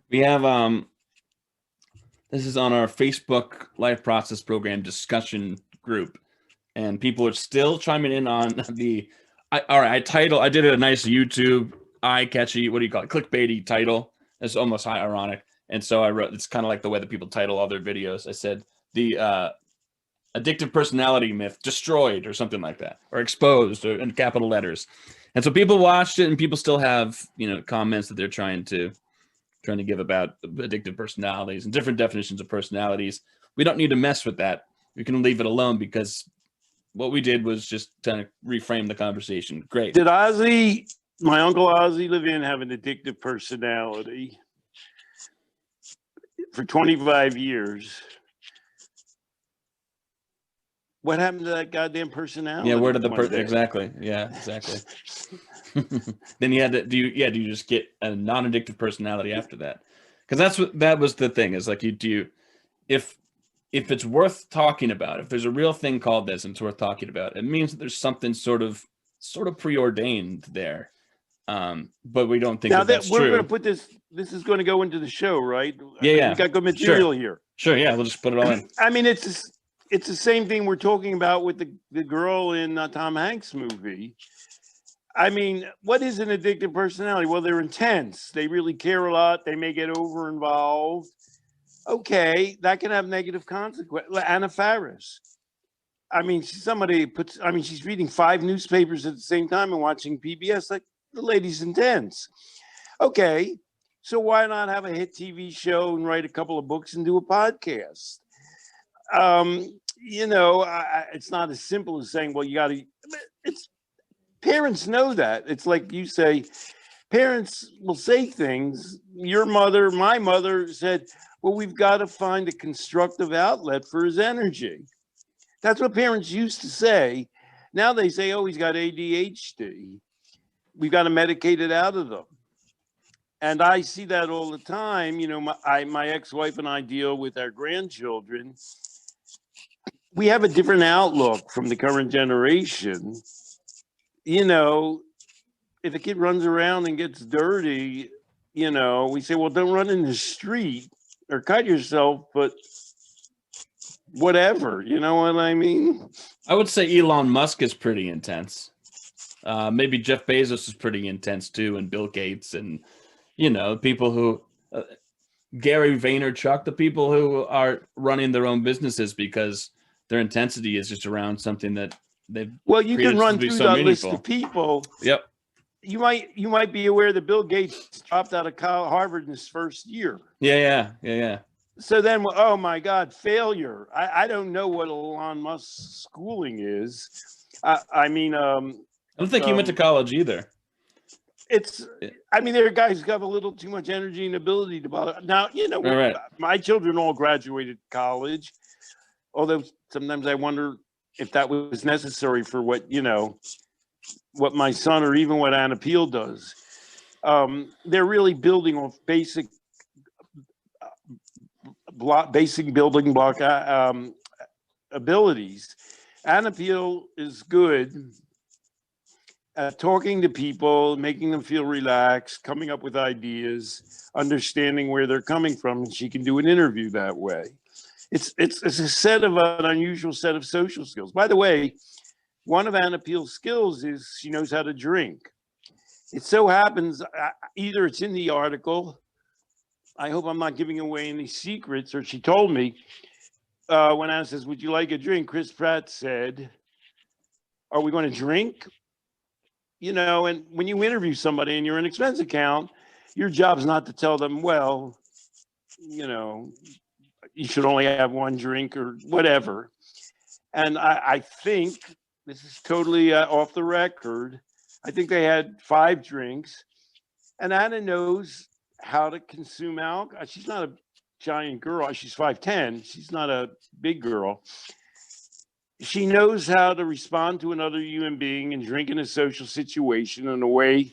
We have this is on our Facebook life process program discussion group, and people are still chiming in on the. All right, I did a nice YouTube eye catchy, what do you call it, clickbaity title. It's almost high ironic, and so I wrote. It's kind of like the way that people title all their videos. I said the addictive personality myth destroyed, or something like that, or exposed, or in capital letters. And so people watched it, and people still have comments that they're trying to give about addictive personalities and different definitions of personalities. We don't need to mess with that. We can leave it alone, because what we did was just kind of reframe the conversation. Great. Did my Uncle Ozzy Levin, have an addictive personality for 25 years? What happened to that goddamn personality? Yeah, where did exactly? Yeah, exactly. Then you had to do you just get a non-addictive personality after that? Because that was the thing, is like, if it's worth talking about, if there's a real thing called this and it's worth talking about, it means that there's something sort of preordained there. But we don't think now that's we're true. going to put this is going to go into the show, right? Yeah. We got good material here. Sure, yeah, we'll just put it all in. I mean, it's the same thing we're talking about with the girl in Tom Hanks' movie. I mean, what is an addictive personality? Well, they're intense. They really care a lot. They may get over involved. Okay, that can have negative consequences. Anna Faris. I mean, she's reading 5 newspapers at the same time and watching PBS. Like, the lady's intense. Okay, so why not have a hit TV show and write a couple of books and do a podcast? It's not as simple as saying, well, you got to. Parents know that. It's like you say, parents will say things. Your mother, my mother said, well, we've got to find a constructive outlet for his energy. That's what parents used to say. Now they say, oh, he's got ADHD. We've got to medicate it out of them. And I see that all the time. My ex-wife and I deal with our grandchildren. We have a different outlook from the current generation. If a kid runs around and gets dirty, we say, well, don't run in the street or cut yourself, but whatever, you know what I mean? I would say Elon Musk is pretty intense. Maybe Jeff Bezos is pretty intense too, and Bill Gates, and people who Gary Vaynerchuk, the people who are running their own businesses because their intensity is just around something that they've. Well, you can run through that list of people. Yep. You might be aware that Bill Gates dropped out of Harvard in his first year. Yeah. So then, oh my God, failure. I don't know what Elon Musk's schooling is. I don't think he went to college either. There are guys who have a little too much energy and ability to bother. Now, right. My children all graduated college, although sometimes I wonder if that was necessary for what my son or even what Anna Peele does. They're really building off basic building block abilities. Anna Peele is good at talking to people, making them feel relaxed, coming up with ideas, understanding where they're coming from, and she can do an interview that way. It's an unusual set of social skills. By the way, one of Anna Peele's skills is she knows how to drink. It so happens, either it's in the article, I hope I'm not giving away any secrets, or she told me, when Anna says, would you like a drink? Chris Pratt said, are we going to drink? And when you interview somebody and you're an expense account, your job's not to tell them, well, you should only have one drink or whatever. And I think, this is totally off the record, I think they had 5 drinks. And Anna knows how to consume alcohol. She's not a giant girl. She's 5'10". She's not a big girl. She knows how to respond to another human being and drink in a social situation in a way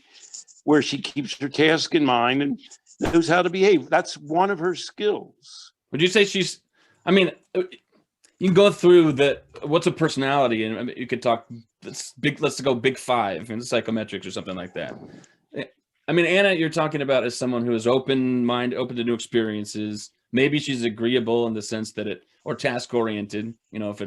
where she keeps her task in mind and knows how to behave. That's one of her skills. Would you say you can go through what's a personality, and you could talk let's go big 5 in psychometrics or something like that. I mean, Anna, you're talking about as someone who is open mind, open to new experiences. Maybe she's agreeable in the sense that or task oriented. You know, if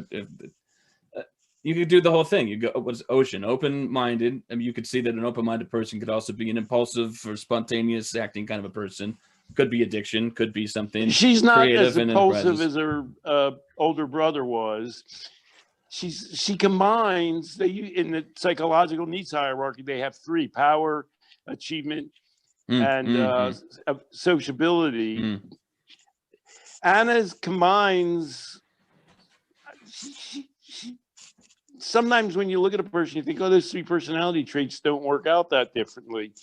you could do the whole thing. You go, what's ocean, open minded. I mean, you could see that an open minded person could also be an impulsive or spontaneous acting kind of a person. Could be addiction, could be something She's not creative as and impulsive enterprises. as her older brother was. She combines, they in the psychological needs hierarchy, they have three: power, achievement, and sociability. Anna's combines. Sometimes when you look at a person, you think, oh, those three personality traits don't work out that differently.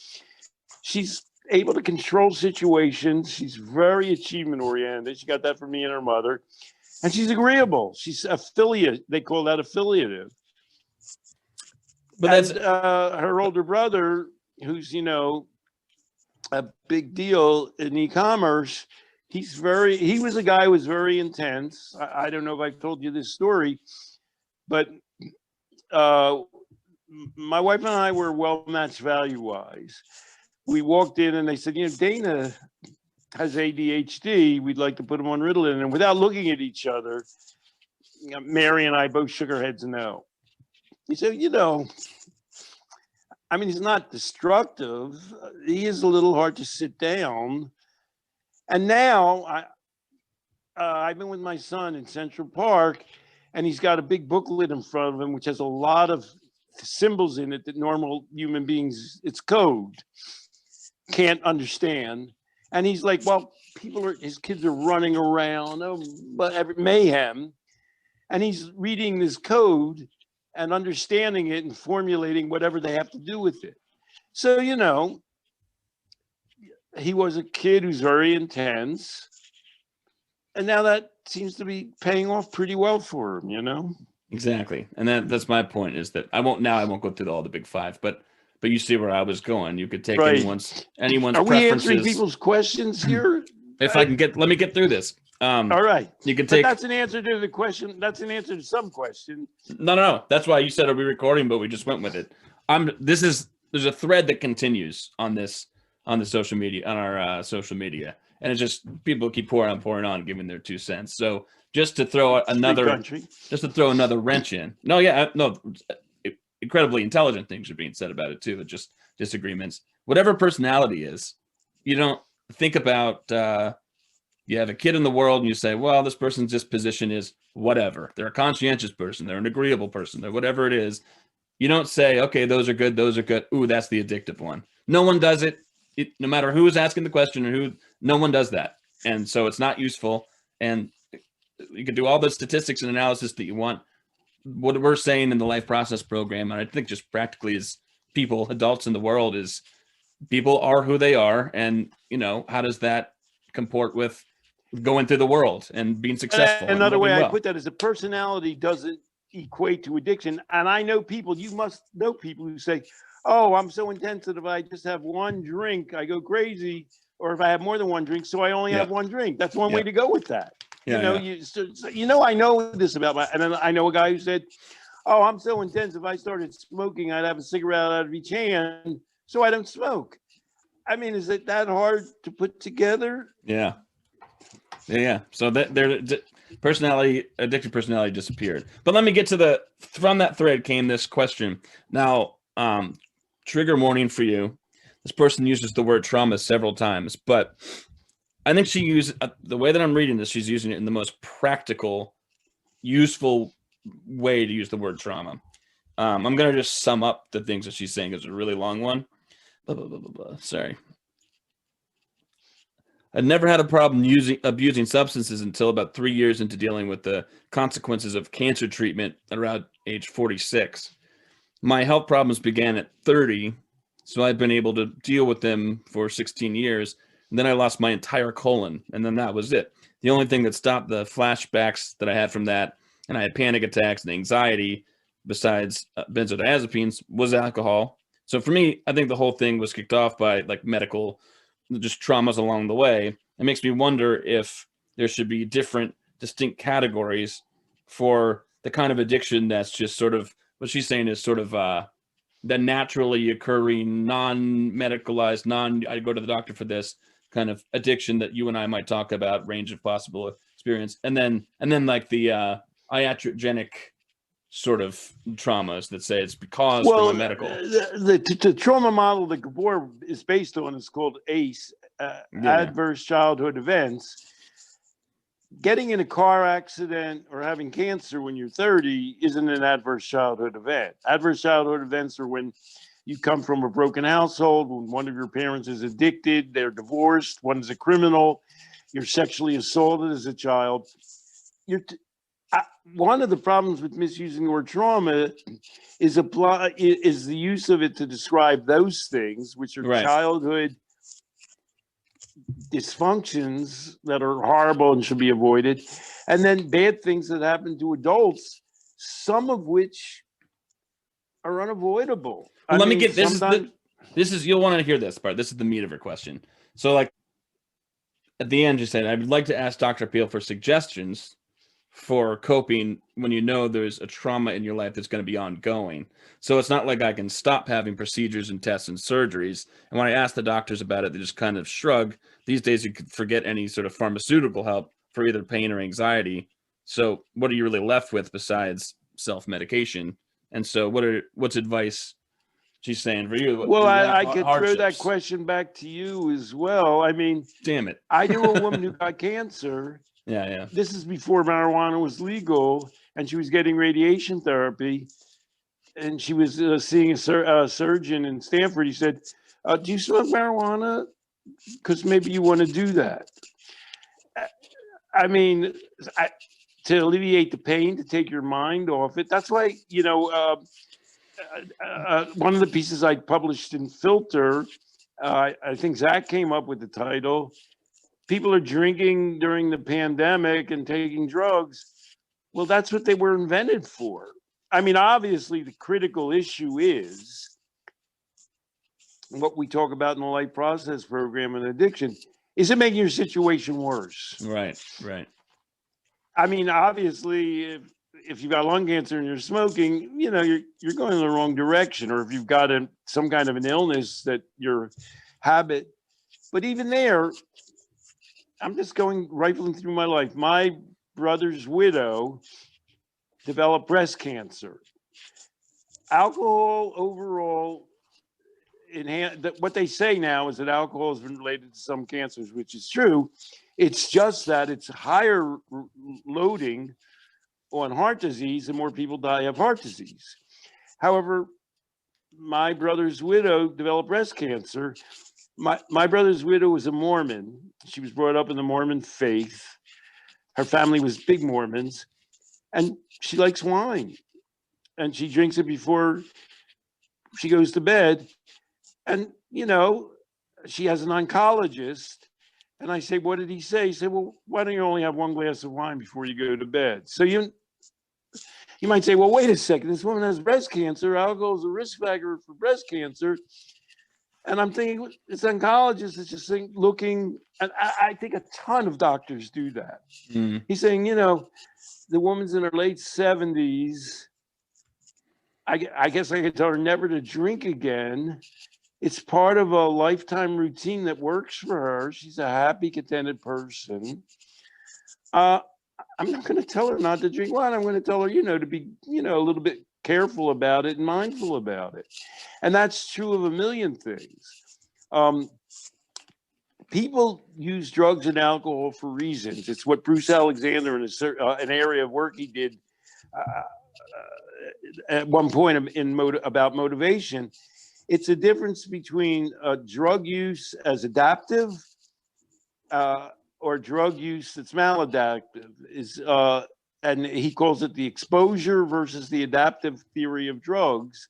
She's able to control situations. She's very achievement oriented. She got that from me and her mother. And she's agreeable. She's affiliate. They call that affiliative. But that's her older brother, who's, you know, a big deal in e-commerce. He was a guy who was very intense. I don't know if I've told you this story, but my wife and I were well matched value wise. We walked in and they said, you know, Dana has ADHD. We'd like to put him on Ritalin. And without looking at each other, you know, Mary and I both shook our heads no. He said, you know, I mean, he's not destructive. He is a little hard to sit down. And now I've been with my son in Central Park, and he's got a big booklet in front of him, which has a lot of symbols in it that normal human beings, it's code, can't understand. And he's like, well, his kids are running around, but mayhem. And he's reading this code and understanding it and formulating whatever they have to do with it. So, you know, he was a kid who's very intense. And now that seems to be paying off pretty well for him, you know? Exactly. And that's my point, is that I won't go through all the big five, but you see where I was going. You could take anyone's Are preferences. we answering people's questions here? If I can let me get through this. All right. You can take. But that's an answer to the question. That's an answer to some question. No. That's why you said, are we recording? But we just went with it. There's a thread that continues on the social media, on our social media. And it's just people keep pouring on, giving their 2 cents. So just to throw another wrench in. No, incredibly intelligent things are being said about it too. But just disagreements. Whatever personality is, you don't think about. You have a kid in the world, and you say, well, this person's disposition is whatever. They're a conscientious person. They're an agreeable person. They're whatever it is. You don't say, okay, those are good. Those are good. Ooh, that's the addictive one. No one does it. No matter who is asking the question or no one does that. And so it's not useful. And you can do all the statistics and analysis that you want. What we're saying in the life process program, and I think just practically as people, adults in the world, is people are who they are. And, you know, how does that comport with going through the world and being successful? Another way I put that is a personality doesn't equate to addiction. And I know people, you must know people who say, oh, I'm so intense that if I just have one drink, I go crazy. Or if I have more than one drink, so I only have one drink. That's one way to go with that. I know this about and then I know a guy who said, oh, I'm so intense. If I started smoking, I'd have a cigarette out of each hand. So I don't smoke. I mean, is it that hard to put together? Yeah. So their addictive personality disappeared. But let me get to from that thread came this question. Now, trigger warning for you. This person uses the word trauma several times, but I think she used the way that I'm reading this. She's using it in the most practical, useful way to use the word trauma. I'm going to just sum up the things that she's saying. It's a really long one. Blah, blah, blah, blah, blah. Sorry. I'd never had a problem abusing substances until about 3 years into dealing with the consequences of cancer treatment around age 46. My health problems began at 30, so I've been able to deal with them for 16 years. And then I lost my entire colon, and then that was it. The only thing that stopped the flashbacks that I had from that, and I had panic attacks and anxiety, besides benzodiazepines, was alcohol. So for me, I think the whole thing was kicked off by like medical, just traumas along the way. It makes me wonder if there should be different, distinct categories for the kind of addiction that's just sort of, what she's saying is sort of the naturally occurring, non-medicalized, I go to the doctor for this kind of addiction that you and I might talk about, range of possible experience, and then like the iatrogenic sort of traumas that say it's because from a medical. The trauma model that Gabor is based on is called ACE, adverse childhood events. Getting in a car accident or having cancer when you're 30 isn't an adverse childhood event. Adverse childhood events are when you come from a broken household, when one of your parents is addicted, they're divorced, one's a criminal, you're sexually assaulted as a child. One of the problems with misusing the word trauma is the use of it to describe those things, which are childhood dysfunctions that are horrible and should be avoided, and then bad things that happen to adults, some of which are unavoidable. Let me get this. This is you'll want to hear this part. This is the meat of her question. So, like at the end, you said, "I would like to ask Dr. Peele for suggestions for coping when you know there's a trauma in your life that's going to be ongoing. So it's not like I can stop having procedures and tests and surgeries. And when I ask the doctors about it, they just kind of shrug. These days, you could forget any sort of pharmaceutical help for either pain or anxiety. So what are you really left with besides self-medication? And so what's advice she's saying for you? Well, I could throw that question back to you as well. I mean, damn it. I knew a woman who got cancer. Yeah. This is before marijuana was legal, and she was getting radiation therapy. And she was seeing a surgeon in Stanford. He said, do you smoke marijuana? Because maybe you want to do that. I mean, to alleviate the pain, to take your mind off it. That's why, one of the pieces I published in Filter, I think Zach came up with the title, "People are drinking during the pandemic and taking drugs." Well, that's what they were invented for. I mean, obviously, the critical issue is what we talk about in the Life Process program and addiction. Is it making your situation worse? Right. I mean, obviously, if you've got lung cancer and you're smoking, you're going in the wrong direction. Or if you've got some kind of an illness that your habit. But even there, I'm just going rifling through my life. My brother's widow developed breast cancer. Alcohol overall, what they say now is that alcohol has been related to some cancers, which is true. It's just that it's higher loading on heart disease, and more people die of heart disease. However, my brother's widow developed breast cancer. My brother's widow was a Mormon. She was brought up in the Mormon faith. Her family was big Mormons, and she likes wine, and she drinks it before she goes to bed. And, she has an oncologist. And I say, what did he say? He said, well, why don't you only have one glass of wine before you go to bed? So you might say, well, wait a second. This woman has breast cancer. Alcohol is a risk factor for breast cancer. And I'm thinking, this oncologist is just looking, and I think a ton of doctors do that. He's saying, the woman's in her late 70s. I guess I could tell her never to drink again. It's part of a lifetime routine that works for her. She's a happy, contented person. I'm not going to tell her not to drink wine. I'm going to tell her, to be, a little bit careful about it and mindful about it. And that's true of a million things. People use drugs and alcohol for reasons. It's what Bruce Alexander, in an area of work he did at one point about motivation. It's a difference between drug use as adaptive or drug use that's maladaptive. And he calls it the exposure versus the adaptive theory of drugs,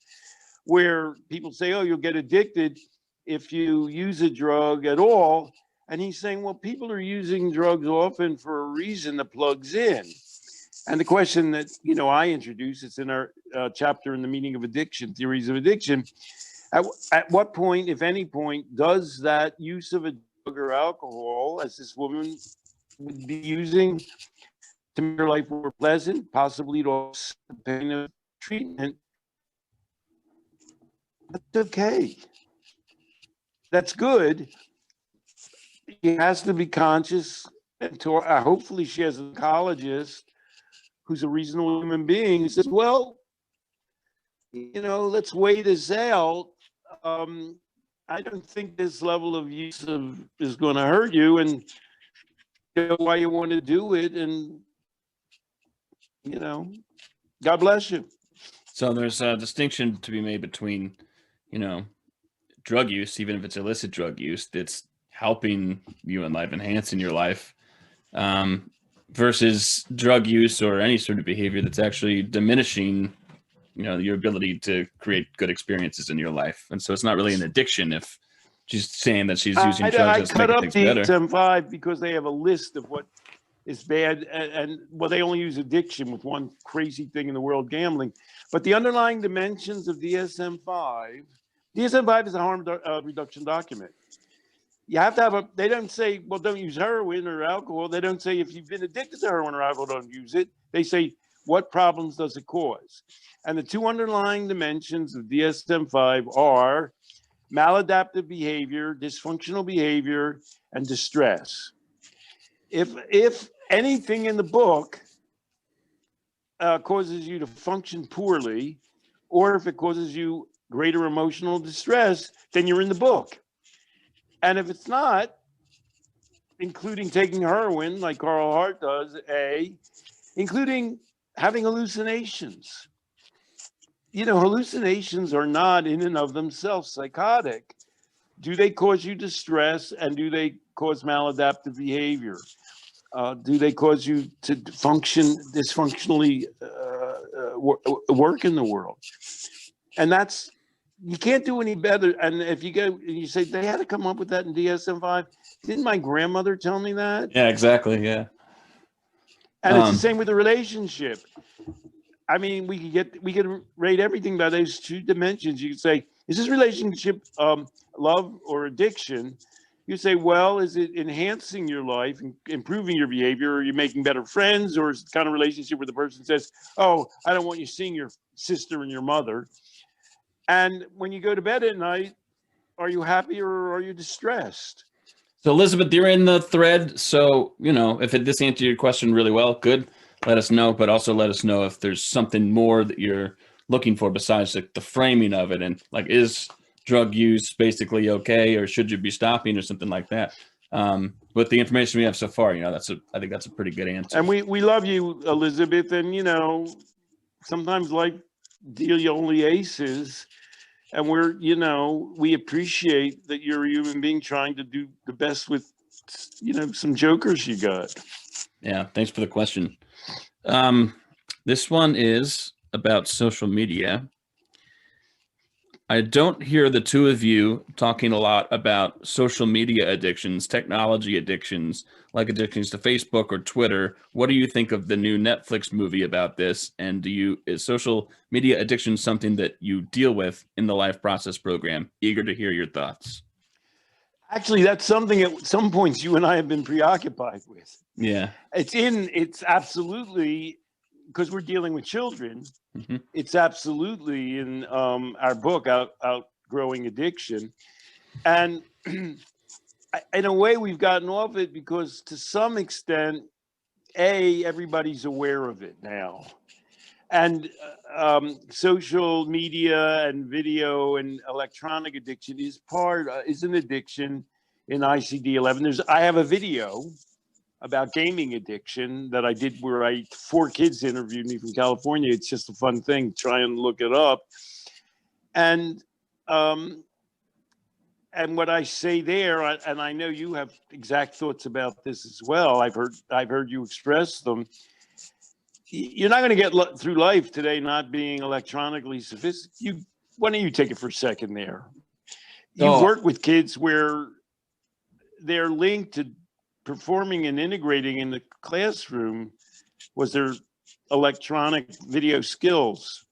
where people say, oh, you'll get addicted if you use a drug at all. And he's saying, well, people are using drugs often for a reason that plugs in. And the question that, I introduce, it's in our chapter in the Meaning of Addiction, Theories of Addiction. At what point, if any point, does that use of a drug or alcohol, as this woman would be using, to make her life more pleasant, possibly to offset the pain of treatment, That's okay. That's good. She has to be conscious. And hopefully she has a psychologist who's a reasonable human being who says, well, let's weigh this out. I don't think this level of use is going to hurt you, and you know why you want to do it, and God bless you. So there's a distinction to be made between, drug use, even if it's illicit drug use, that's helping you in life, enhancing your life, versus drug use or any sort of behavior that's actually diminishing, your ability to create good experiences in your life. And so it's not really an addiction if she's saying that she's using drugs to make things better. I cut up the DSM-5 because they have a list of what is bad, and they only use addiction with one crazy thing in the world, gambling. But the underlying dimensions of DSM-5 is a harm reduction document. You have to have they don't say, well, don't use heroin or alcohol. They don't say if you've been addicted to heroin or alcohol, don't use it. They say, what problems does it cause? And the two underlying dimensions of DSM-5 are maladaptive behavior, dysfunctional behavior, and distress. If anything in the book causes you to function poorly, or if it causes you greater emotional distress, then you're in the book. And if it's not, including taking heroin like Carl Hart does, including having hallucinations. Hallucinations are not in and of themselves psychotic. Do they cause you distress, and do they cause maladaptive behavior? Do they cause you to function dysfunctionally, work in the world? And you can't do any better. And if you say they had to come up with that in DSM-5, didn't my grandmother tell me that? Yeah, exactly. Yeah. And it's the same with the relationship. I mean, we could rate everything by those two dimensions. You could say, is this relationship love or addiction? You say, well, is it enhancing your life, improving your behavior? Are you making better friends? Or is it the kind of relationship where the person says, oh, I don't want you seeing your sister and your mother? And when you go to bed at night, are you happy or are you distressed? So Elizabeth, you're in the thread. So, if this answered your question really well, good. Let us know, but also let us know if there's something more that you're looking for besides the framing of it. And is drug use basically okay, or should you be stopping or something like that? With the information we have so far, I think that's a pretty good answer. And we love you, Elizabeth. And, sometimes life deal you only aces. And we appreciate that you're a human being trying to do the best with, some jokers you got. Yeah. Thanks for the question. This one is about social media. I don't hear the two of you talking a lot about social media addictions, technology addictions, like addictions to Facebook or Twitter. What do you think of the new Netflix movie about this? And is social media addiction something that you deal with in the Life Process program? Eager to hear your thoughts. Actually, that's something at some points you and I have been preoccupied with. Yeah. It's absolutely, because we're dealing with children. Mm-hmm. It's absolutely in our book, Outgrowing Addiction. And in a way, we've gotten off it because to some extent, everybody's aware of it now. And social media and video and electronic addiction is an addiction in ICD-11. I have a video about gaming addiction that I did where 4 kids interviewed me from California. It's just a fun thing. Try and look it up. And what I say there, and I know you have exact thoughts about this as well. I've heard you express them. You're not going to get through life today not being electronically sophisticated. Why don't you take it for a second there? You've worked with kids where they're linked to performing and integrating in the classroom was their electronic video skills.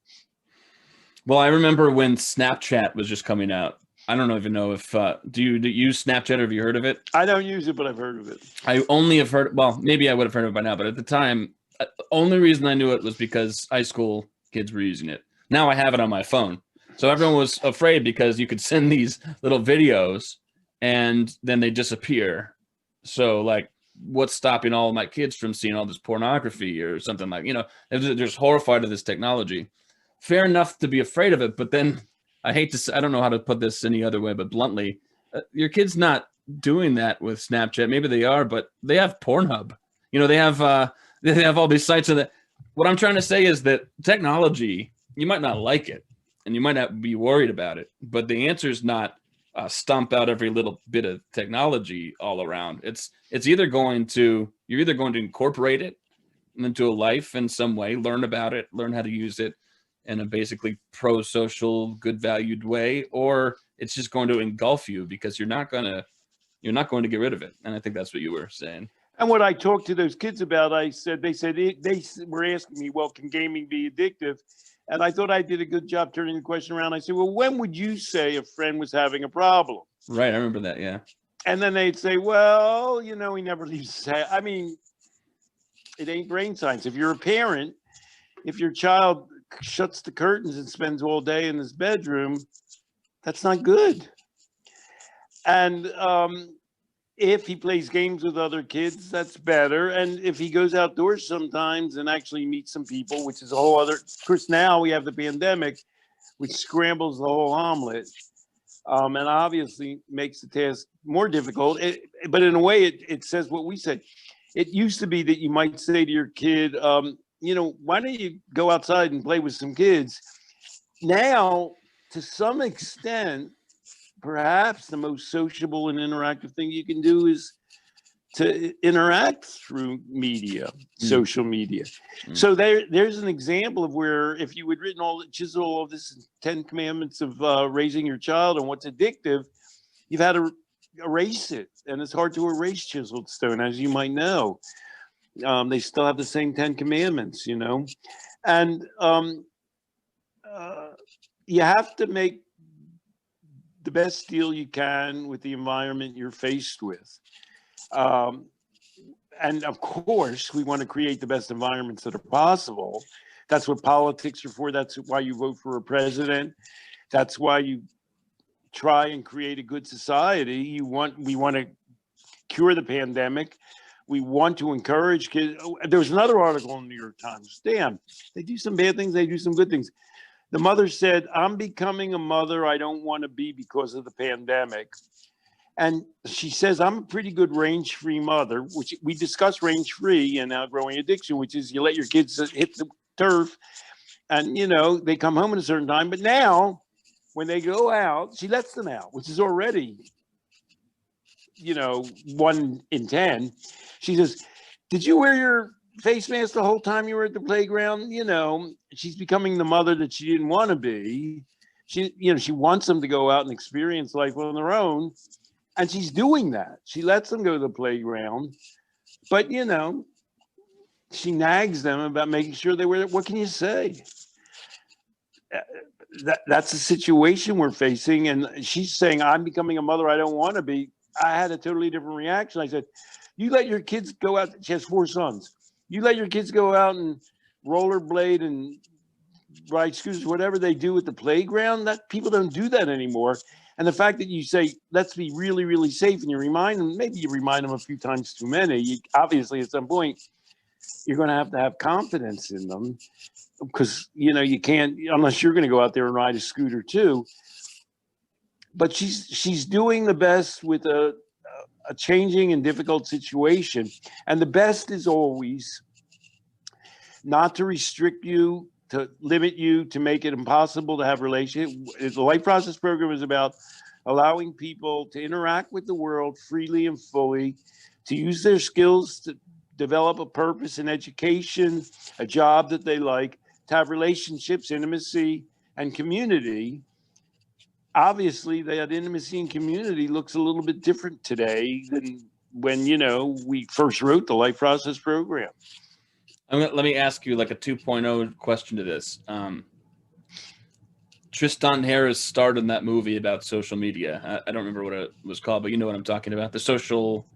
Well, I remember when Snapchat was just coming out. I don't even know if do you use Snapchat, or have you heard of it? I don't use it, but I've heard of it. I only have heard. Well, maybe I would have heard of it by now, but at the time, the only reason I knew it was because high school kids were using it. Now I have it on my phone, So everyone was afraid because you could send these little videos and then they disappear. So like, what's stopping all of my kids from seeing all this pornography or something like, they're just horrified of this technology. Fair enough to be afraid of it, but then I hate to say, I don't know how to put this any other way, but bluntly, your kid's not doing that with Snapchat. Maybe they are, but they have Pornhub. They have all these sites. What I'm trying to say is that technology, you might not like it and you might not be worried about it, but the answer is not stomp out every little bit of technology all around. You're either going to incorporate it into a life in some way, learn about it, learn how to use it in a basically pro-social, good valued way, or it's just going to engulf you because you're not going to get rid of it. And I think that's what you were saying. And what I talked to those kids about, they were asking me, well, can gaming be addictive? And I thought I did a good job turning the question around. I said, well, when would you say a friend was having a problem? Right. I remember that. Yeah. And then they'd say, well, he never leaves. I mean, it ain't brain science. If you're a parent, if your child shuts the curtains and spends all day in his bedroom, that's not good. And if he plays games with other kids, that's better. And if he goes outdoors sometimes and actually meets some people, which is a whole other, of course, now we have the pandemic, which scrambles the whole omelet, and obviously makes the task more difficult. But in a way, it says what we said. It used to be that you might say to your kid, why don't you go outside and play with some kids? Now, to some extent, perhaps the most sociable and interactive thing you can do is to interact through media, social media. So there's an example of where if you had chisel all of this 10 commandments of raising your child and what's addictive, you've had to erase it. And it's hard to erase chiseled stone, as you might know. They still have the same 10 commandments, and you have to make the best deal you can with the environment you're faced with. And of course, we want to create the best environments that are possible. That's what politics are for. That's why you vote for a president. That's why you try and create a good society. We want to cure the pandemic. We want to encourage kids. There was another article in the New York Times. Damn, they do some bad things. They do some good things. The mother said, I'm becoming a mother I don't want to be because of the pandemic. And she says, I'm a pretty good range-free mother, which we discussed range-free in Outgrowing Addiction, which is you let your kids hit the turf and, they come home at a certain time. But now when they go out, she lets them out, which is already, 1 in 10. She says, did you wear your face mask the whole time you were at the playground? She's becoming the mother that she didn't want to be. She wants them to go out and experience life on their own. And she's doing that. She lets them go to the playground, but she nags them about making sure they wear. What can you say? That's the situation we're facing. And she's saying, I'm becoming a mother I don't want to be. I had a totally different reaction. I said, you let your kids go out. She has 4 sons. You let your kids go out and rollerblade and ride scooters, whatever they do at the playground. That people don't do that anymore. And the fact that you say, let's be really, really safe, and you remind them, maybe you remind them a few times too many. Obviously, at some point, you're going to have confidence in them because, you can't, unless you're going to go out there and ride a scooter too. But she's doing the best with a changing and difficult situation. And the best is always not to restrict you, to limit you, to make it impossible to have relationships. The Life Process Program is about allowing people to interact with the world freely and fully, to use their skills to develop a purpose in education, a job that they like, to have relationships, intimacy, and community. Obviously, that intimacy and community looks a little bit different today than when, we first wrote the Life Process Program. Let me ask you like a 2.0 question to this. Tristan Harris starred in that movie about social media. I don't remember what it was called, but you know what I'm talking about. The social.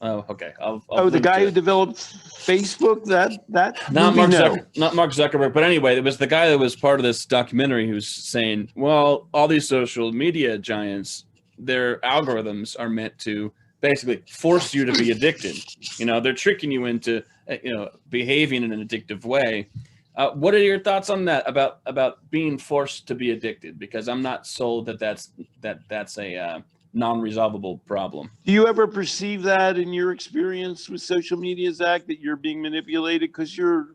Oh, okay. The guy who developed Facebook, that Not movie, not Mark Zuckerberg, but anyway, it was the guy that was part of this documentary who's saying, well, all these social media giants, their algorithms are meant to basically force you to be addicted. You know, they're tricking you into, behaving in an addictive way. What are your thoughts on that about being forced to be addicted? Because I'm not sold that that's a non-resolvable problem. Do you ever perceive that in your experience with social media, Zach, that you're being manipulated because you're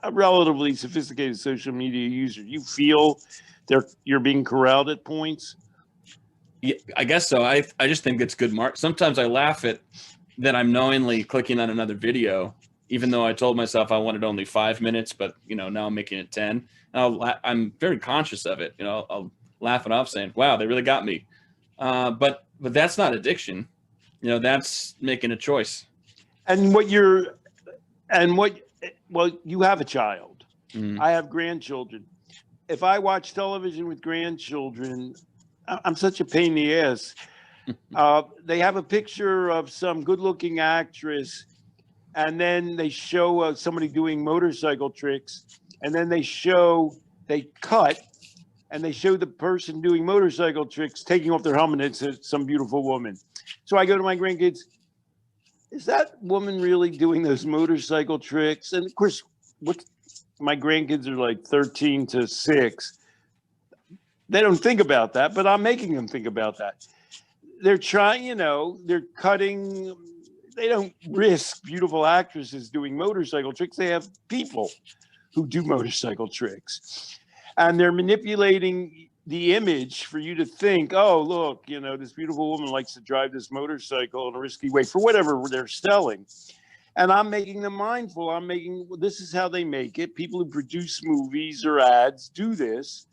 a relatively sophisticated social media user? You feel you're being corralled at points? Yeah, I guess so. I just think it's good mark. Sometimes I laugh at that I'm knowingly clicking on another video, even though I told myself I wanted only 5 minutes, but now I'm making it 10. I'm very conscious of it. I'll laugh it off saying, wow, they really got me. But that's not addiction. That's making a choice. And well, you have a child. Mm. I have grandchildren. If I watch television with grandchildren, I'm such a pain in the ass. They have a picture of some good-looking actress, and then they show somebody doing motorcycle tricks, and then they cut, and they show the person doing motorcycle tricks taking off their helmet, and it's some beautiful woman. So I go to my grandkids, is that woman really doing those motorcycle tricks? And of course, my grandkids are like 13 to 6. They don't think about that, but I'm making them think about that. They're trying, they're cutting. They don't risk beautiful actresses doing motorcycle tricks. They have people who do motorcycle tricks. And they're manipulating the image for you to think, oh, look, this beautiful woman likes to drive this motorcycle in a risky way for whatever they're selling. And I'm making them mindful. This is how they make it. People who produce movies or ads do this.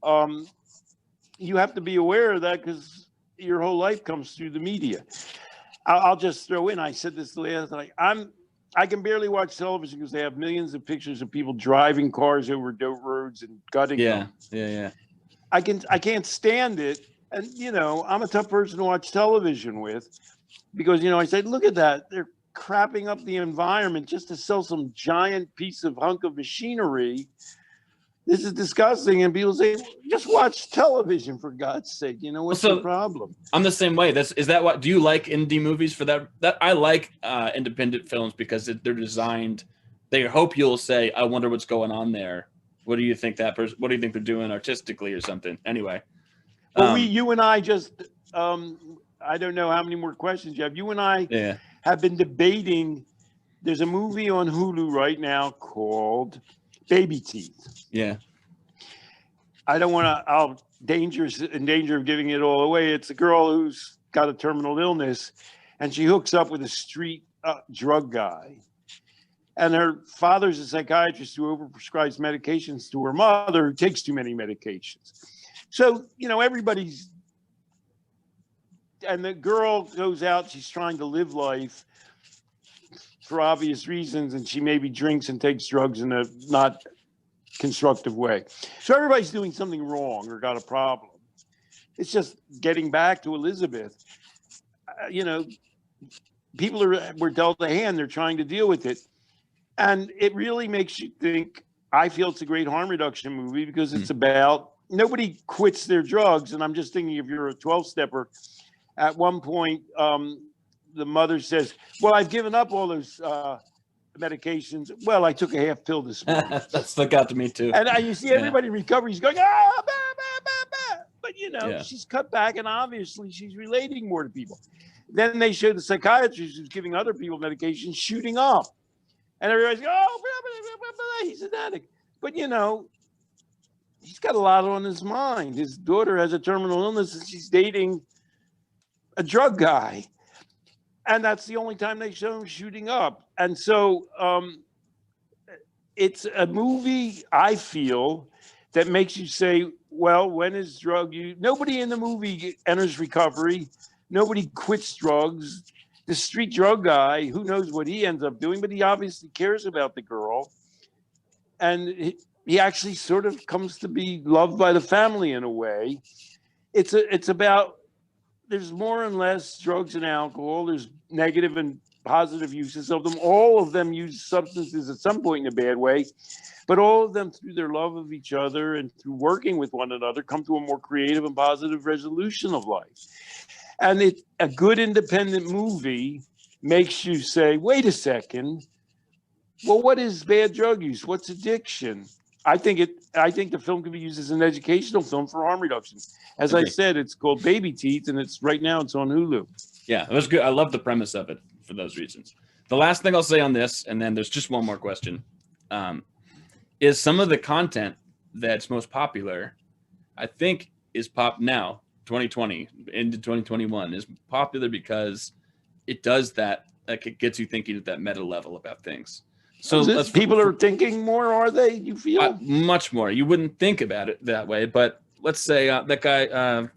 You have to be aware of that because your whole life comes through the media. I'll just throw in, I said this last night, I can barely watch television because they have millions of pictures of people driving cars over dirt roads and gutting them. Yeah. I can't stand it. And, I'm a tough person to watch television with because, I said, look at that. They're crapping up the environment just to sell some giant piece of hunk of machinery. This is disgusting. And people say, just watch television, for God's sake. What's the problem? I'm the same way. Is that what, do you like indie movies for that? I like independent films because they're designed, they hope you'll say, I wonder what's going on there. What do you think what do you think they're doing artistically or something? Anyway. Well, you and I just, I don't know how many more questions you have. You and I have been debating. There's a movie on Hulu right now called Baby Teeth. Yeah. I don't want to, in danger of giving it all away. It's a girl who's got a terminal illness and she hooks up with a street drug guy. And her father's a psychiatrist who overprescribes medications to her mother who takes too many medications. So, everybody's, and the girl goes out, she's trying to live life for obvious reasons, and she maybe drinks and takes drugs in a not constructive way. So everybody's doing something wrong or got a problem. It's just getting back to Elizabeth. People were dealt a hand, they're trying to deal with it. And it really makes you think. I feel it's a great harm reduction movie because it's about nobody quits their drugs. And I'm just thinking, if you're a 12-stepper, at one point, the mother says, well, I've given up all those medications. Well, I took a half pill this morning. That stuck out to me too. And you see everybody recover. He's going, bah, bah, bah, bah. But, she's cut back and obviously she's relating more to people. Then they show the psychiatrist who's giving other people medication shooting up. And everybody's going, oh, blah, blah, blah, he's an addict. But, he's got a lot on his mind. His daughter has a terminal illness and she's dating a drug guy. And that's the only time they show him shooting up. And so it's a movie, I feel, that makes you say, well, when is drug use? Nobody in the movie enters recovery. Nobody quits drugs. The street drug guy, who knows what he ends up doing, but he obviously cares about the girl. And he actually sort of comes to be loved by the family in a way. It's about, there's more and less drugs and alcohol. There's negative and positive uses of them. All of them use substances at some point in a bad way, but all of them, through their love of each other and through working with one another, come to a more creative and positive resolution of life. And a good independent movie makes you say, wait a second, well, what is bad drug use? What's addiction? I think the film can be used as an educational film for harm reduction. As I said, it's called Baby Teeth, and it's right now it's on Hulu. Yeah, it was good. I love the premise of it for those reasons. The last thing I'll say on this, and then there's just one more question, is some of the content that's most popular, I think, is pop now, 2020 into 2021, is popular because it does that. Like, it gets you thinking at that meta level about things. So people are thinking more, are they? You feel much more. You wouldn't think about it that way, but let's say that guy,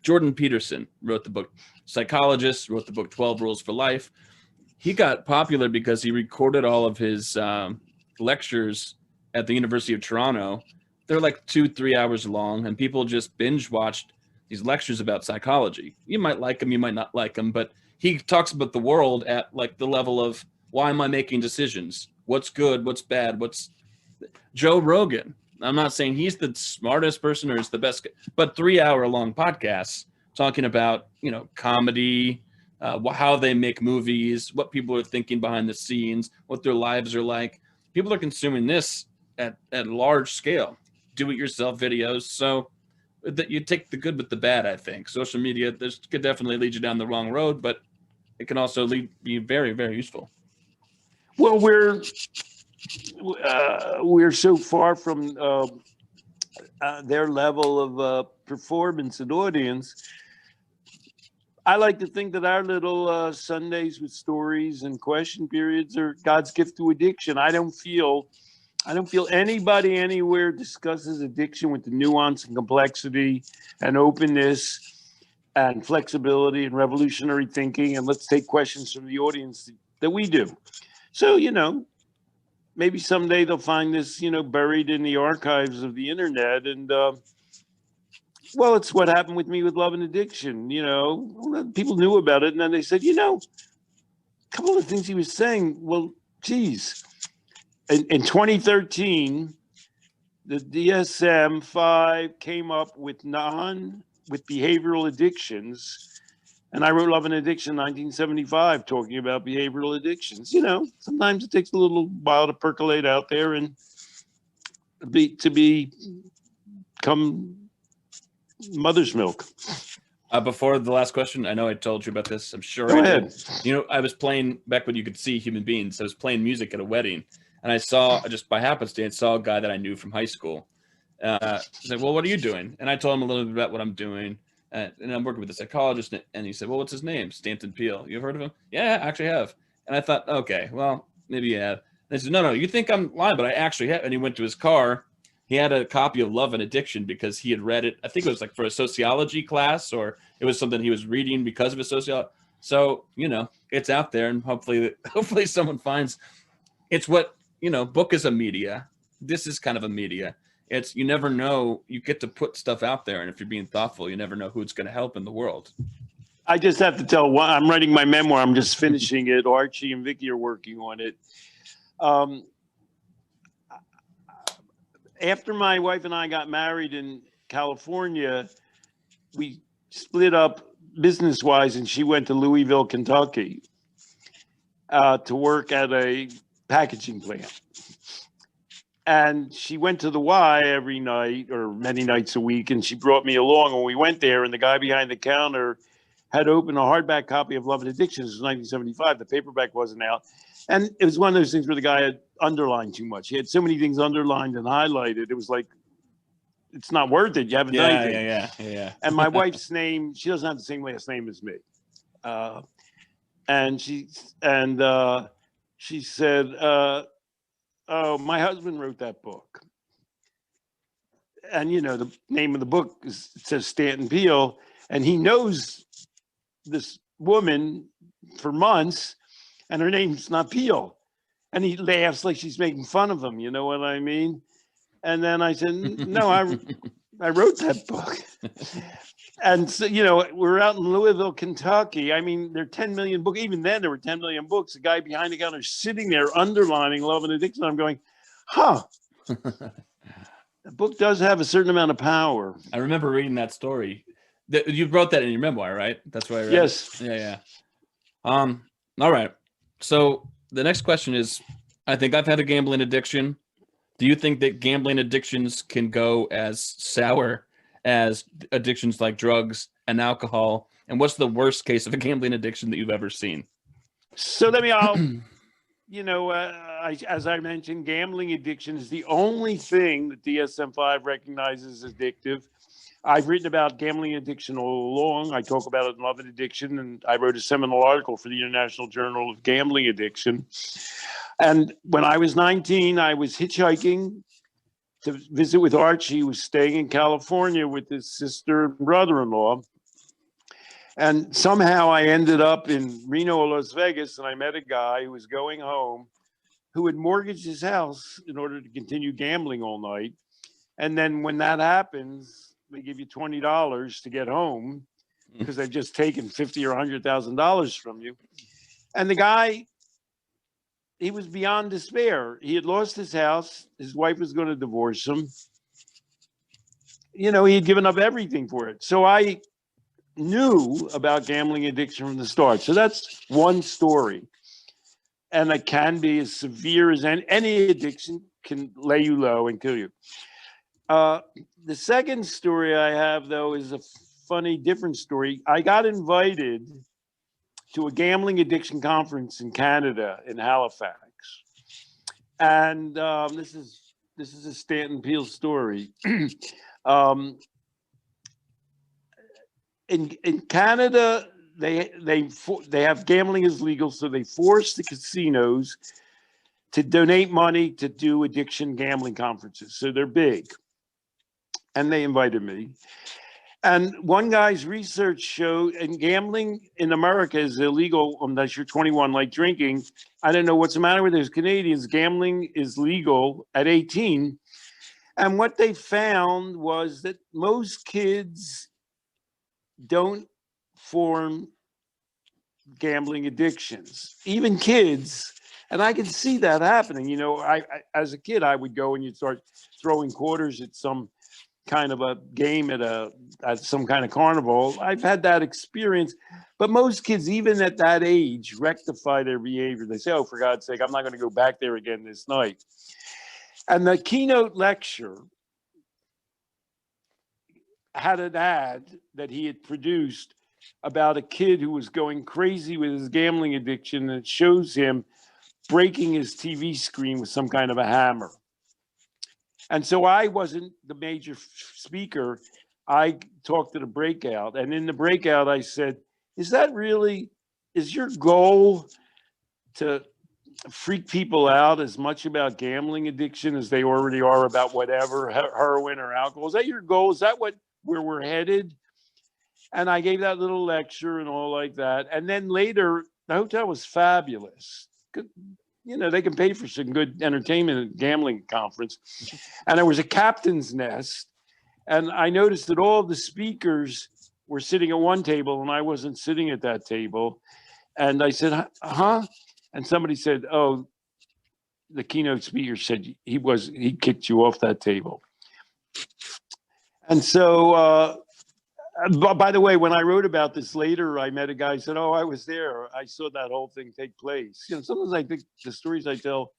Jordan Peterson wrote the book, psychologist, wrote the book 12 Rules for Life. He got popular because he recorded all of his lectures at the University of Toronto. They're like 2-3 hours long, and people just binge watched these lectures about psychology. You might like them, you might not like them, but he talks about the world at like the level of, why am I making decisions? What's good? What's bad? What's Joe Rogan? I'm not saying he's the smartest person or is the best, but 3-hour long podcasts talking about, comedy, how they make movies, what people are thinking behind the scenes, what their lives are like. People are consuming this at large scale, do-it-yourself videos. So that you take the good with the bad, I think. Social media, this could definitely lead you down the wrong road, but it can also be very, very useful. Well, we're so far from their level of performance and audience. I like to think that our little Sundays with stories and question periods are God's gift to addiction. I don't feel anybody anywhere discusses addiction with the nuance and complexity and openness and flexibility and revolutionary thinking. And let's take questions from the audience that we do. So, maybe someday they'll find this, buried in the archives of the internet. And, well, it's what happened with me with love and addiction. People knew about it. And then they said, a couple of things he was saying. Well, geez, in 2013, the DSM-5 came up with behavioral addictions. And I wrote Love and Addiction in 1975, talking about behavioral addictions. Sometimes it takes a little while to percolate out there and become mother's milk. Before the last question, I know I told you about this. I'm sure Go I ahead. did. I was playing back when you could see human beings. I was playing music at a wedding, and I saw, just by happenstance, a guy that I knew from high school. I said, well, what are you doing? And I told him a little bit about what I'm doing. And I'm working with a psychologist, and he said, well, what's his name? Stanton Peele. You've heard of him? Yeah, I actually have. And I thought, okay, well, maybe you have. And I said, no, you think I'm lying, but I actually have. And he went to his car. He had a copy of Love and Addiction because he had read it. I think it was like for a sociology class, or it was something he was reading because of his sociology. So, it's out there, and hopefully someone finds it's what, book is a media. This is kind of a media. You never know. You get to put stuff out there, and if you're being thoughtful, you never know who it's going to help in the world. I just have to tell, I'm writing my memoir. I'm just finishing it. Archie and Vicky are working on it. After my wife and I got married in California, we split up business-wise, and she went to Louisville, Kentucky, to work at a packaging plant. And she went to the Y every night or many nights a week, and she brought me along. And we went there, and the guy behind the counter had opened a hardback copy of Love and Addiction. This was 1975. The paperback wasn't out. And it was one of those things where the guy had underlined too much. He had so many things underlined and highlighted. It was like, it's not worth it. You haven't done anything. Yeah. And my wife's name, she doesn't have the same last name as me. And she said, oh, my husband wrote that book. And, the name of the book it says Stanton Peele. And he knows this woman for months, and her name's not Peele. And he laughs like she's making fun of him. You know what I mean? And then I said, no, I wrote that book. And so, we're out in Louisville, Kentucky. I mean, there are 10 million books. Even then, there were 10 million books. The guy behind the counter sitting there underlining Love and Addiction. I'm going, huh. The book does have a certain amount of power. I remember reading that story. You wrote that in your memoir, right? That's why I read Yes. it. Yeah. All right. So the next question is, I think I've had a gambling addiction. Do you think that gambling addictions can go as sour as addictions like drugs and alcohol? And what's the worst case of a gambling addiction that you've ever seen? So as I mentioned, gambling addiction is the only thing that DSM-5 recognizes as addictive. I've written about gambling addiction all along. I talk about it in Love and Addiction, and I wrote a seminal article for the International Journal of Gambling Addiction. And when I was 19, I was hitchhiking to visit with Archie, who was staying in California with his sister and brother-in-law. And somehow I ended up in Reno or Las Vegas, and I met a guy who was going home who had mortgaged his house in order to continue gambling all night. And then when that happens, they give you $20 to get home because they've just taken $50,000 or $100,000 from you. And the guy, he was beyond despair. He had lost his house. His wife was going to divorce him. He had given up everything for it. So I knew about gambling addiction from the start. So that's one story. And it can be as severe as any addiction can lay you low and kill you. The second story I have, though, is a funny, different story. I got invited to a gambling addiction conference in Canada, in Halifax. And this is a Stanton Peele story. In Canada, they have gambling is legal, so they force the casinos to donate money to do addiction gambling conferences. So they're big. And they invited me. And one guy's research showed, and gambling in America is illegal unless you're 21, like drinking. I don't know what's the matter with those Canadians. Gambling is legal at 18. And what they found was that most kids don't form gambling addictions, even kids. And I can see that happening. I as a kid, I would go and you'd start throwing quarters at some kind of a game at some kind of carnival. I've had that experience, but most kids, even at that age, rectify their behavior. They say, oh, for God's sake, I'm not going to go back there again this night. And the keynote lecture had an ad that he had produced about a kid who was going crazy with his gambling addiction, and it shows him breaking his TV screen with some kind of a hammer. And so I wasn't the major speaker. I talked to the breakout. And in the breakout, I said, is your goal to freak people out as much about gambling addiction as they already are about whatever, heroin or alcohol? Is that your goal? Is that where we're headed? And I gave that little lecture and all like that. And then later, the hotel was fabulous. They can pay for some good entertainment at a gambling conference. And there was a captain's nest. And I noticed that all the speakers were sitting at one table and I wasn't sitting at that table. And I said, huh? And somebody said, oh, the keynote speaker said he kicked you off that table. And so, by the way, when I wrote about this later, I met a guy who said, oh, I was there. I saw that whole thing take place. Sometimes I think the stories I tell,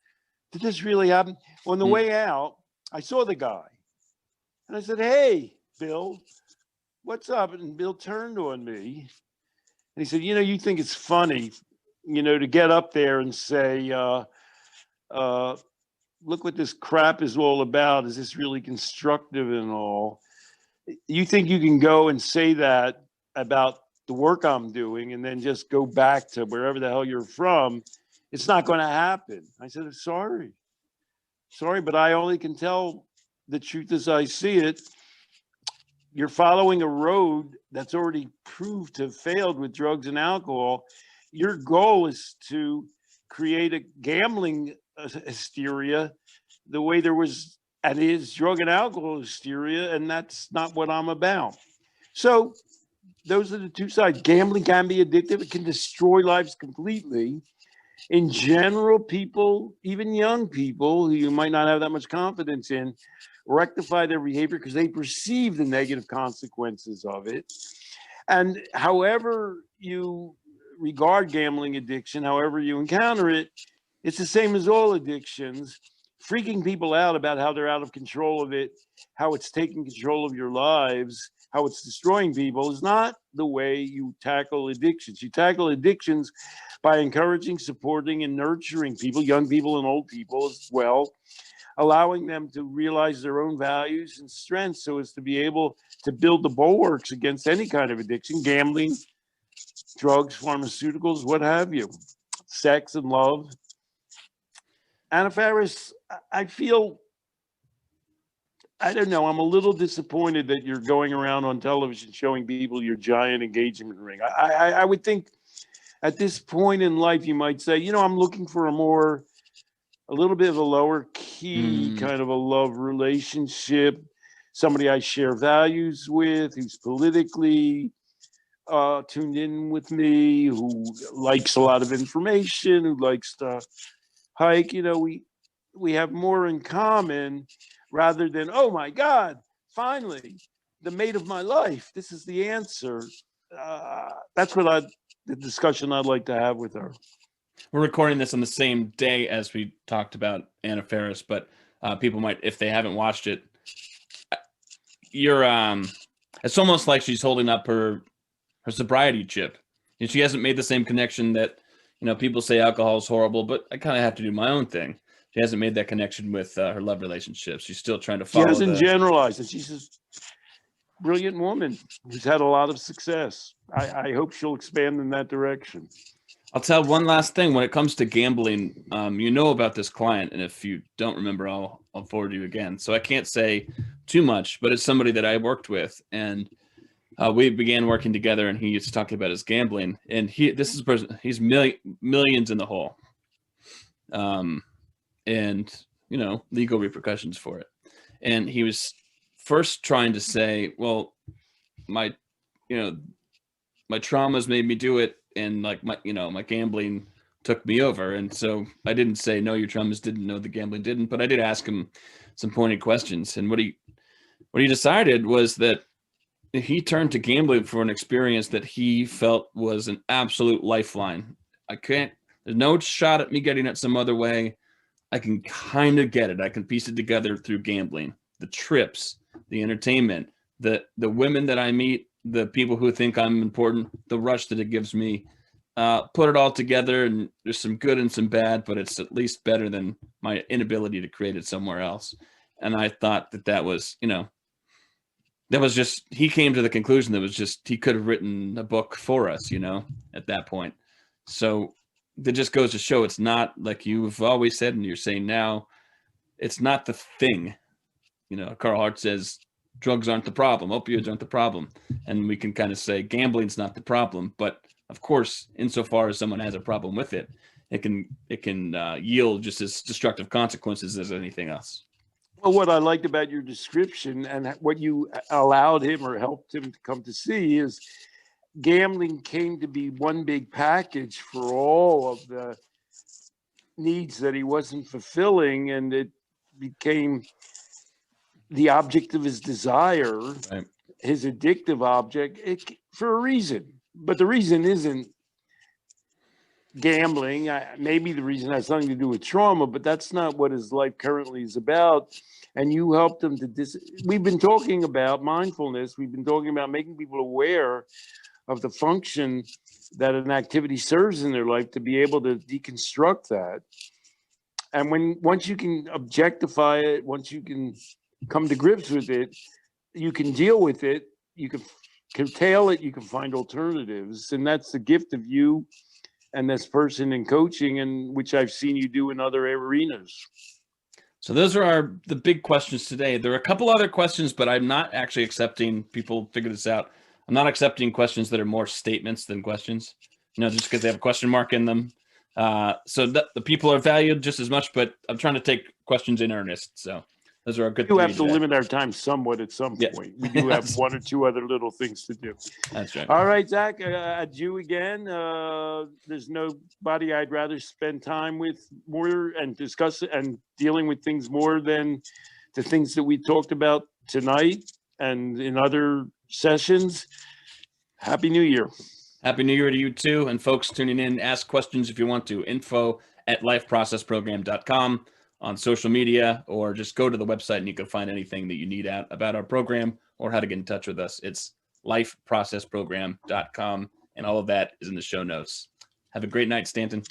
did this really happen? On the way out, I saw the guy. And I said, hey, Bill, what's up? And Bill turned on me. And he said, you think it's funny, to get up there and say, look what this crap is all about. Is this really constructive and all? You think you can go and say that about the work I'm doing and then just go back to wherever the hell you're from? It's not going to happen. I said, sorry, but I only can tell the truth as I see it. You're following a road that's already proved to have failed with drugs and alcohol. Your goal is to create a gambling hysteria the way there was and is drug and alcohol hysteria, and that's not what I'm about. So those are the two sides. Gambling can be addictive. It can destroy lives completely. In general, people, even young people who you might not have that much confidence in, rectify their behavior because they perceive the negative consequences of it. And however you regard gambling addiction, however you encounter it, it's the same as all addictions. Freaking people out about how they're out of control of it, how it's taking control of your lives, how it's destroying people is not the way you tackle addictions. You tackle addictions by encouraging, supporting, and nurturing people, young people and old people as well, allowing them to realize their own values and strengths so as to be able to build the bulwarks against any kind of addiction, gambling, drugs, pharmaceuticals, what have you, sex and love. Anna Faris, I feel, I don't know, I'm a little disappointed that you're going around on television showing people your giant engagement ring. I would think at this point in life, you might say, you know, I'm looking for a little bit of a lower key kind of a love relationship, somebody I share values with, who's politically tuned in with me, who likes a lot of information, who likes to hike. You know, we have more in common rather than, oh my God, finally, the mate of my life. This is the answer. That's what the discussion I'd like to have with her. We're recording this on the same day as we talked about Anna Faris, but people might, if they haven't watched it, it's almost like she's holding up her sobriety chip. And she hasn't made the same connection that, you know, people say alcohol is horrible, but I kind of have to do my own thing. She hasn't made that connection with her love relationships. She's still trying to follow. She hasn't generalized it. She's a brilliant woman who's had a lot of success. I hope she'll expand in that direction. I'll tell one last thing. When it comes to gambling, you know about this client, and if you don't remember, I'll forward you again. So I can't say too much, but it's somebody that I worked with, and we began working together, and he used to talk about his gambling, and this is a person, he's millions in the hole, and you know, legal repercussions for it. And he was first trying to say, well, my traumas made me do it, and like my gambling took me over. And so I didn't say, no, your traumas didn't, no, the gambling didn't, but I did ask him some pointed questions. And what he decided was that he turned to gambling for an experience that he felt was an absolute lifeline. There's no shot at me getting it some other way. I can kind of get it. I can piece it together through gambling, the trips, the entertainment, the women that I meet, the people who think I'm important, the rush that it gives me. Put it all together, and there's some good and some bad, but it's at least better than my inability to create it somewhere else. And I thought that was, you know, that was just, he came to the conclusion that was just, he could have written a book for us, you know, at that point. So that just goes to show it's not, like you've always said and you're saying now, it's not the thing. You know, Carl Hart says drugs aren't the problem, opioids aren't the problem. And we can kind of say gambling's not the problem. But of course, insofar as someone has a problem with it, it can yield just as destructive consequences as anything else. Well, what I liked about your description and what you allowed him or helped him to come to see is gambling came to be one big package for all of the needs that he wasn't fulfilling, and it became the object of his desire, right, his addictive object, for a reason. But the reason isn't gambling. Maybe the reason has something to do with trauma, but that's not what his life currently is about. And you helped him to we've been talking about mindfulness. We've been talking about making people aware of the function that an activity serves in their life to be able to deconstruct that. And once you can objectify it, once you can come to grips with it, you can deal with it, you can curtail it, you can find alternatives. And that's the gift of you and this person in coaching, and which I've seen you do in other arenas. So those are the big questions today. There are a couple other questions, but I'm not actually accepting, people figure this out, I'm not accepting questions that are more statements than questions, you know, just because they have a question mark in them. So the people are valued just as much, but I'm trying to take questions in earnest. So Those are our good We do three. have to Jack. limit our time somewhat at some Yeah. point. We do have one or two other little things to do. That's right. All right, Zach, adieu again. There's nobody I'd rather spend time with more and discuss and dealing with things more than the things that we talked about tonight and in other sessions. Happy New Year. Happy New Year to you too. And folks tuning in, ask questions if you want to. info@lifeprocessprogram.com on social media, or just go to the website and you can find anything that you need out about our program or how to get in touch with us. It's lifeprocessprogram.com, and all of that is in the show notes. Have a great night, Stanton.